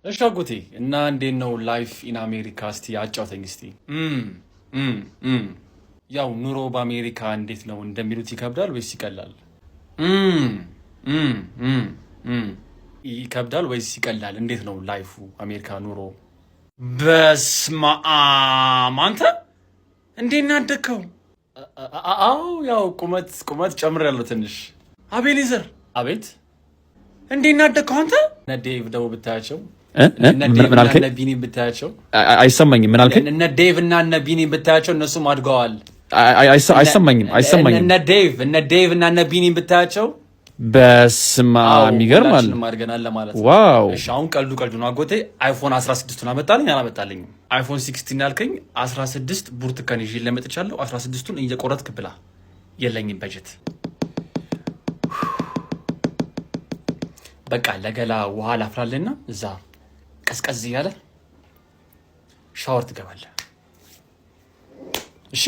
እሺ አጎቴ እና እንዴት ነው ላይፍ ኢን አሜሪካ? እስቲ አጫውተኝ እስቲ። ያው ኑሮ በአሜሪካ እንዴት ነው እንደሚሉት ይከብዳል ወይስ ይቀላል? ይከብዳል ወይስ ይቀላል? እንዴት ነው ላይፉ አሜሪካ ኑሮ? በስመ አብ አንተ እንዴት ነው ያደግከው? አዎ ያው ቁመት ጨምሬያለሁ ትንሽ። አቤኔዘር አቤት እንዴት ነው ያደግከው አንተ? እነ ዴቭ ደግሞ ብታያቸው ምን አልከኝ? እነ ቢኒ ብታያቸው አይሰማኝም። ምን አልከኝ? እነ ዴቭ እና እነ ቢኒ ብታያቸው እነሱም አድገዋል። አይሰማኝም። እነ ዴቭ እና እነ ቢኒ ብታያቸው በስማ የሚገርም አለ አድገናል ለማለት። ዋው! እሺ አሁን ቀልዱ ነው አጎቴ። አይፎን 16ቱን አመጣልኝ አላመጣልኝም? አይፎን 16 ያልከኝ 16 ብርቱካን ይዤ ለመጥቻለሁ። 16ቱን እየቆረጥክ ብላ። የለኝም በጀት። በቃ ለገላ ውሃ ላፍላልና እዛ ቀዝቀዝ እያለ ሻወር ትገባለህ። እሺ